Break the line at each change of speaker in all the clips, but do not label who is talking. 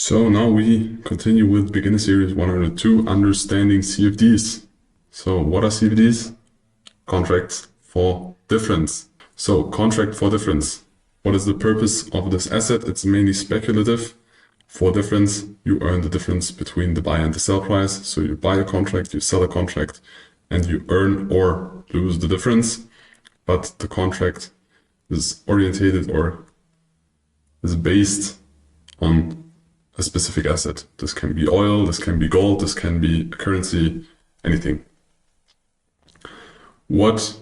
So now we continue with beginner series 102, Understanding CFDs. So what are CFDs? Contracts for difference. So contract for difference. What is the purpose of this asset? It's mainly speculative. For difference, you earn the difference between the buy and the sell price. So you buy a contract, you sell a contract, and you earn or lose the difference. But the contract is orientated or is based on a specific asset. This can be oil, this can be gold, this can be a currency, anything. What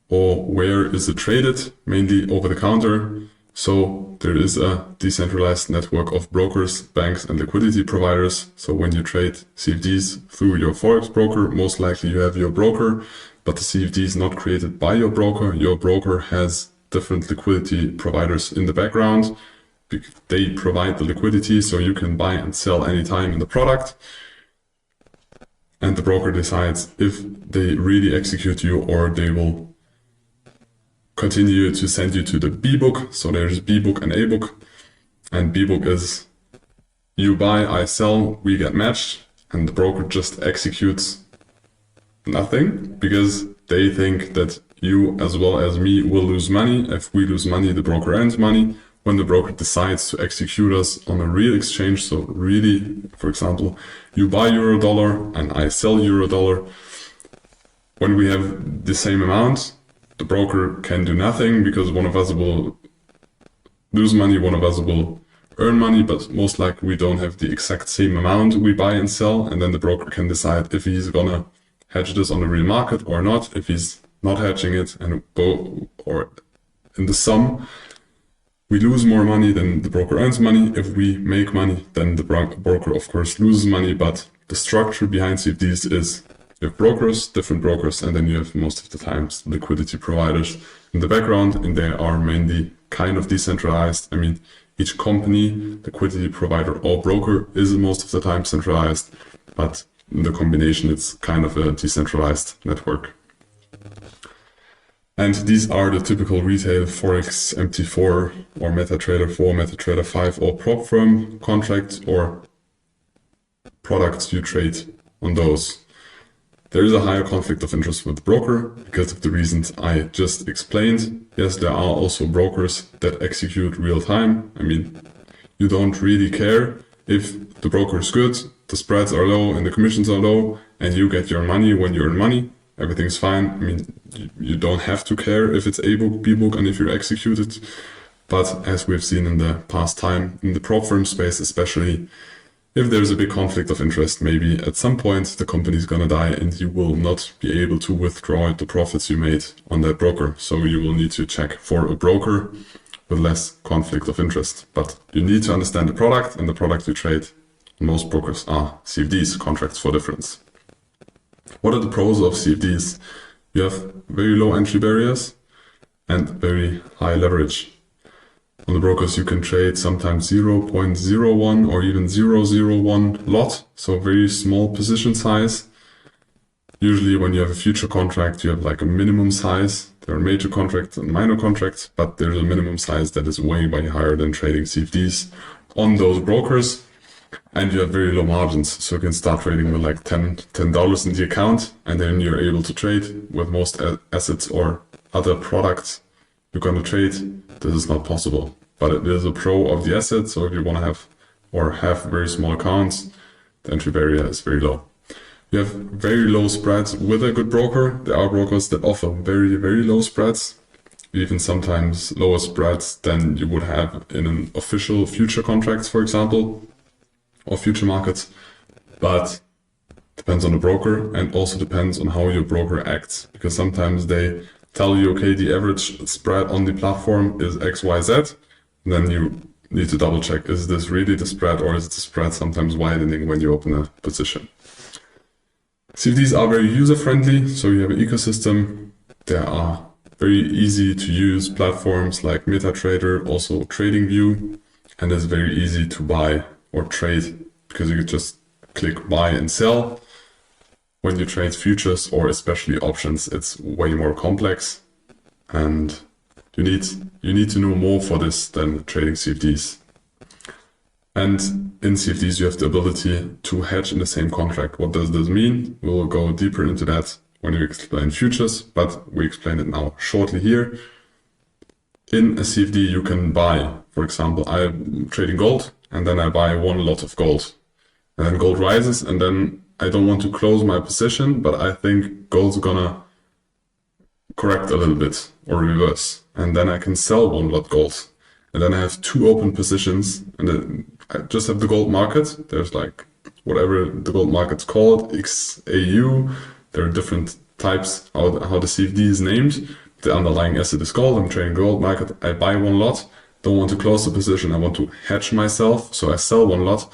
or where is it traded? Mainly over the counter. So there is a decentralized network of brokers, banks, and liquidity providers. So when you trade CFDs through your Forex broker, most likely you have your broker, but the CFD is not created by your broker. Your broker has different liquidity providers in the background. They provide the liquidity so you can buy and sell anytime in the product. And the broker decides if they really execute you or they will continue to send you to the B book. So there's B book and A book. And B book is you buy, I sell, we get matched. And the broker just executes nothing because they think that you as well as me will lose money. If we lose money, the broker earns money. When the broker decides to execute us on a real exchange, so really, for example, you buy euro dollar and I sell euro dollar, when we have the same amount, the broker can do nothing because one of us will lose money, one of us will earn money, but most likely we don't have the exact same amount we buy and sell, and then the broker can decide if he's gonna hedge this on the real market or not. If he's not hedging it and or in the sum, we lose more money, then the broker earns money. If we make money, then the broker, of course, loses money. But the structure behind CFDs is you have brokers, different brokers, and then you have most of the times liquidity providers in the background, and they are mainly kind of decentralized. I mean, each company, liquidity provider or broker is most of the time centralized, but in the combination, it's kind of a decentralized network. And these are the typical retail Forex MT4 or MetaTrader 4, MetaTrader 5 or prop firm contracts or products you trade on those. There is a higher conflict of interest with the broker because of the reasons I just explained. Yes, there are also brokers that execute real time. I mean, you don't really care if the broker is good, the spreads are low and the commissions are low, and you get your money when you earn money. Everything's fine. I mean, you don't have to care if it's A book, B book, and if you execute it. But as we've seen in the past time, in the prop firm space especially, if there's a big conflict of interest, maybe at some point the company is gonna die and you will not be able to withdraw the profits you made on that broker. So you will need to check for a broker with less conflict of interest. But you need to understand the product, and the product you trade, most brokers are CFDs, contracts for difference. What are the pros of CFDs? You have very low entry barriers and very high leverage. On the brokers, you can trade sometimes 0.01 or even 0.01 lot, so very small position size. Usually when you have a future contract, you have like a minimum size. There are major contracts and minor contracts, but there's a minimum size that is way higher than trading CFDs on those brokers. And you have very low margins, so you can start trading with like $10 in the account, and then you're able to trade with most assets or other products you're going to trade. This is not possible, but it is a pro of the asset. So if you want to have very small accounts, the entry barrier is very low. You have very low spreads with a good broker. There are brokers that offer very low spreads, even sometimes lower spreads than you would have in an official future contracts, for example, or future markets, but depends on the broker and also depends on how your broker acts, because sometimes they tell you, okay, the average spread on the platform is XYZ, and then you need to double check, is this really the spread or is the spread sometimes widening when you open a position? CFDs are very user-friendly, so you have an ecosystem. There are very easy to use platforms like MetaTrader, also TradingView, and it's very easy to buy or trade because you can just click buy and sell. When you trade futures or especially options, it's way more complex, and you need to know more for this than trading CFDs. And in CFDs, you have the ability to hedge in the same contract. What does this mean? We'll go deeper into that when we explain futures, but we explain it now shortly here. In a CFD, you can buy, for example, I'm trading gold, and then I buy one lot of gold. And then gold rises, and then I don't want to close my position, but I think gold's gonna correct a little bit or reverse. And then I can sell one lot gold. And then I have two open positions, and then I just have the gold market. There's like whatever the gold market's called, XAU. There are different types how the CFD is named. The underlying asset is gold. I'm trading gold market. I buy one lot. Don't want to close the position. I want to hedge myself. So I sell one lot.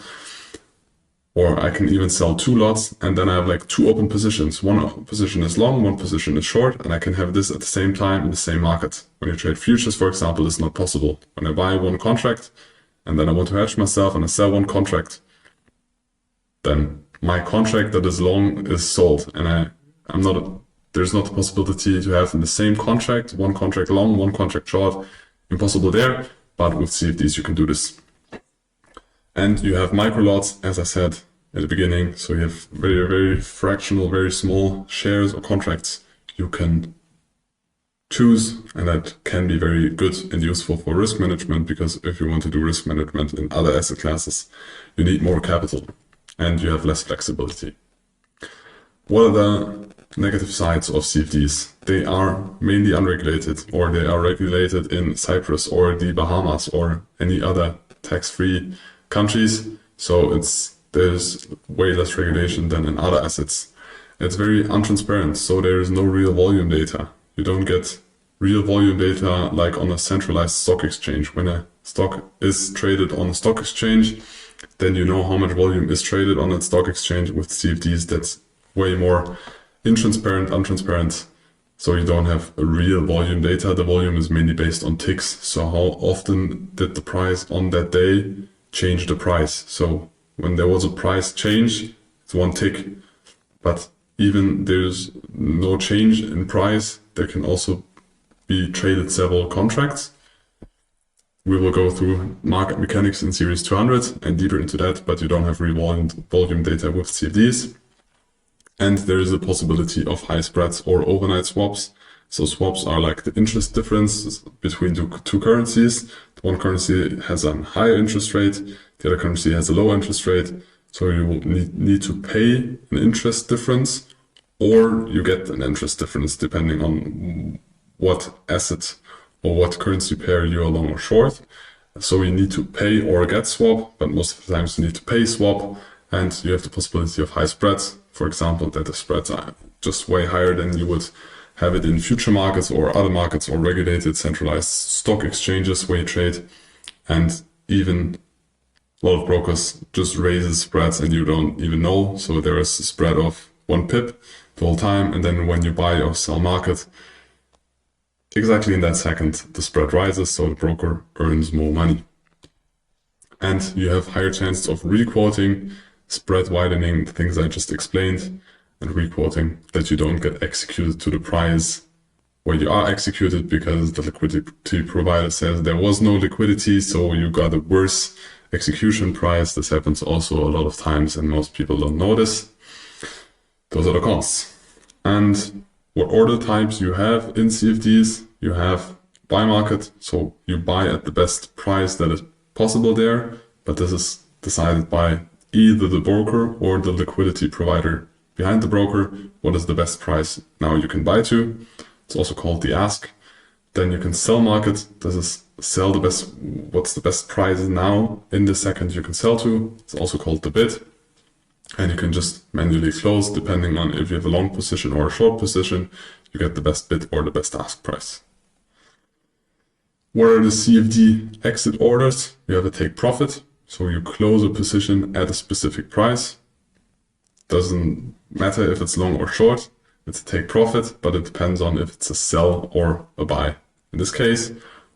Or I can even sell two lots, and then I have like two open positions. One position is long, one position is short, and I can have this at the same time in the same market. When you trade futures, for example, it's not possible. When I buy one contract, and then I want to hedge myself, and I sell one contract, then my contract that is long is sold, and there's not a possibility to have in the same contract, one contract long, one contract short. Impossible there, but with CFDs you can do this. And you have micro lots, as I said at the beginning. So you have very, very fractional, very small shares or contracts you can choose. And that can be very good and useful for risk management, because if you want to do risk management in other asset classes, you need more capital and you have less flexibility. What are the negative sides of CFDs? They are mainly unregulated, or they are regulated in Cyprus or the Bahamas or any other tax-free countries, so there's way less regulation than in other assets. It's very untransparent, so there is no real volume data. You don't get real volume data like on a centralized stock exchange. When a stock is traded on a stock exchange, then you know how much volume is traded on that stock exchange. With CFDs, that's way more untransparent. So you don't have a real volume data. The volume is mainly based on ticks. So how often did the price on that day change the price? So when there was a price change, it's one tick. But even there's no change in price, there can also be traded several contracts. We will go through market mechanics in series 200 and deeper into that, but you don't have real volume data with CFDs. And there is a possibility of high spreads or overnight swaps. So swaps are like the interest difference between two currencies. One currency has a higher interest rate, the other currency has a lower interest rate. So you will need to pay an interest difference, or you get an interest difference depending on what asset or what currency pair you are long or short. So you need to pay or get swap, but most of the times you need to pay swap, and you have the possibility of high spreads. For example, that the spreads are just way higher than you would have it in future markets or other markets or regulated centralized stock exchanges where you trade. And even a lot of brokers just raises spreads and you don't even know. So there is a spread of 1 pip the whole time. And then when you buy or sell market, exactly in that second, the spread rises. So the broker earns more money. And you have higher chances of requoting, spread widening, the things I just explained, and requoting, that you don't get executed to the price where you are executed because the liquidity provider says there was no liquidity, so you got a worse execution price. This happens also a lot of times and most people don't notice. Those are the costs. And what order types you have in CFDs? You have buy market, so you buy at the best price that is possible there, but this is decided by either the broker or the liquidity provider behind the broker. What is the best price now you can buy to? It's also called the ask. Then you can sell market. This is sell the best, what's the best price now in the second you can sell to. It's also called the bid. And you can just manually close depending on if you have a long position or a short position. You get the best bid or the best ask price. What are the CFD exit orders? You have a take profit. So you close a position at a specific price. Doesn't matter if it's long or short. It's a take profit, but it depends on if it's a sell or a buy. In this case,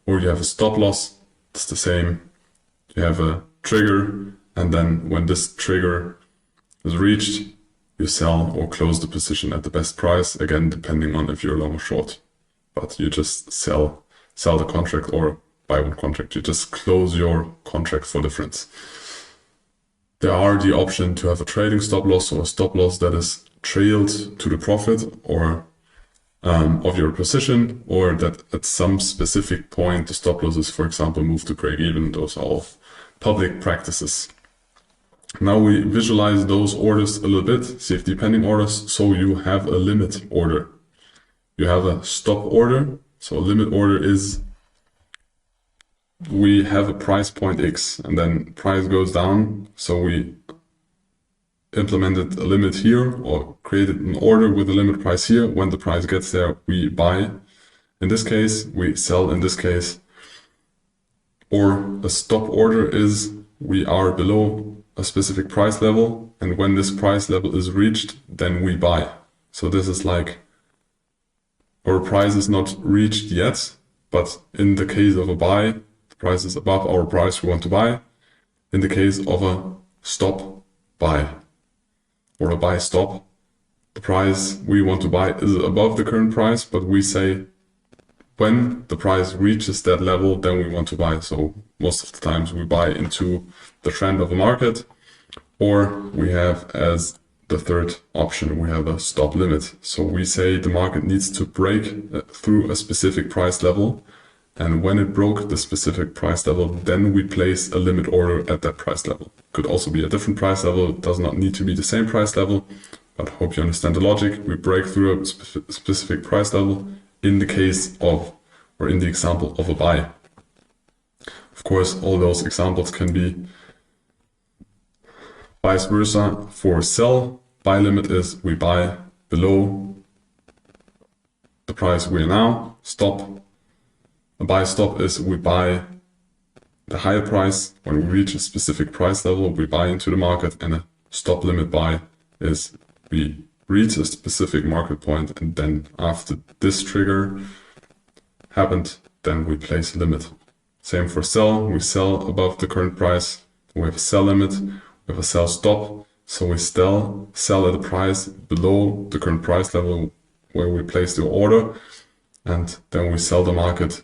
or you have a stop loss, it's the same. You have a trigger, and then when this trigger is reached, you sell or close the position at the best price, again, depending on if you're long or short. But you just sell the contract or buy one contract. You just close your contract for difference. There are the option to have a trading stop loss or a stop loss that is trailed to the profit or of your position, or that at some specific point the stop loss is, for example, moved to break even. Those are all public practices. Now we visualize those orders a little bit, CFD pending orders. So you have a limit order. You have a stop order. So a limit order is we have a price point X and then price goes down. So we implemented a limit here or created an order with a limit price here. When the price gets there, we buy. In this case, we sell in this case. Or a stop order is we are below a specific price level, and when this price level is reached, then we buy. So this is like our price is not reached yet, but in the case of a buy, the price is above our price we want to buy. In the case of a stop buy or a buy stop, the price we want to buy is above the current price, but we say when the price reaches that level, then we want to buy. So most of the times we buy into the trend of the market, or we have as the third option, we have a stop limit. So we say the market needs to break through a specific price level. And when it broke the specific price level, then we place a limit order at that price level. Could also be a different price level. It does not need to be the same price level, but I hope you understand the logic. We break through a specific price level in the case of, or in the example of a buy. Of course, all those examples can be vice versa for sell. Buy limit is we buy below the price we are now. Stop. A buy stop is we buy the higher price. When we reach a specific price level, we buy into the market, and a stop limit buy is we reach a specific market point, and then after this trigger happened, then we place a limit. Same for sell. We sell above the current price. We have a sell limit. We have a sell stop. So we sell at a price below the current price level where we place the order, and then we sell the market.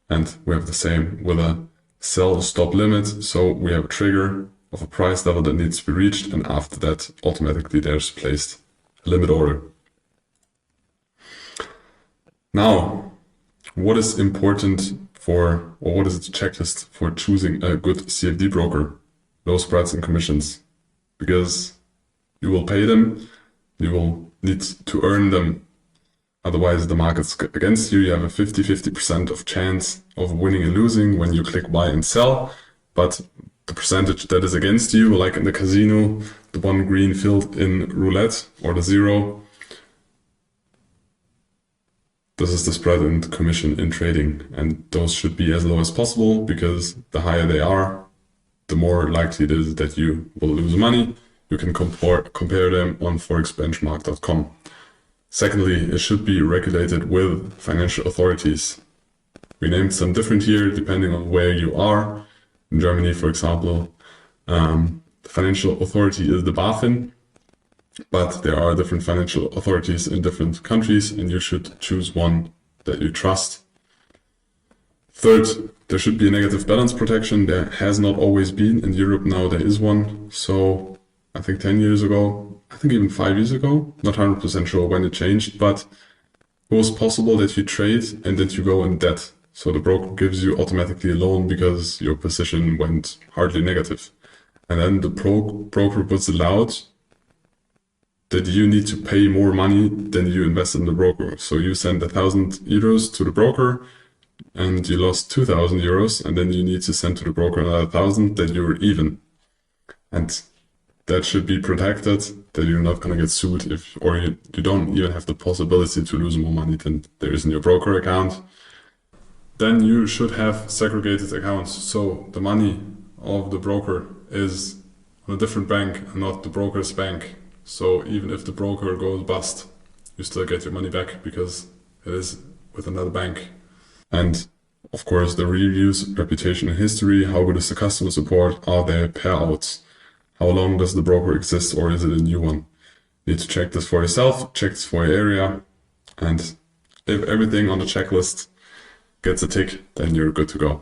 And we have the same with a sell stop limit. So we have a trigger of a price level that needs to be reached, and after that, automatically there's placed a limit order. Now, what is important for, or what is the checklist for choosing a good CFD broker? Low spreads and commissions. Because you will pay them, you will need to earn them. Otherwise, the market's against you. You have a 50-50% of chance of winning and losing when you click buy and sell. But the percentage that is against you, like in the casino, the one green filled in roulette or the zero, this is the spread and commission in trading. And those should be as low as possible, because the higher they are, the more likely it is that you will lose money. You can compare them on forexbenchmark.com. Secondly, it should be regulated with financial authorities. We named some different here depending on where you are. In Germany, for example, the financial authority is the BaFin, but there are different financial authorities in different countries, and you should choose one that you trust. Third, there should be a negative balance protection. There has not always been. In Europe now there is one. So I think 10 years ago, I think even 5 years ago, not 100% sure when it changed, but it was possible that you trade and that you go in debt. So the broker gives you automatically a loan because your position went hardly negative. And then the broker puts allowed that you need to pay more money than you invest in the broker. So you send 1,000 euros to the broker and you lost 2,000 euros, and then you need to send to the broker another 1,000, then you're even. And that should be protected, that you're not going to get sued if, or you don't even have the possibility to lose more money than there is in your broker account. Then you should have segregated accounts. So the money of the broker is on a different bank and not the broker's bank. So even if the broker goes bust, you still get your money back because it is with another bank. And of course, the reviews, reputation and history, how good is the customer support, are there payouts, how long does the broker exist, or is it a new one? You need to check this for yourself, check this for your area, and if everything on the checklist gets a tick, then you're good to go.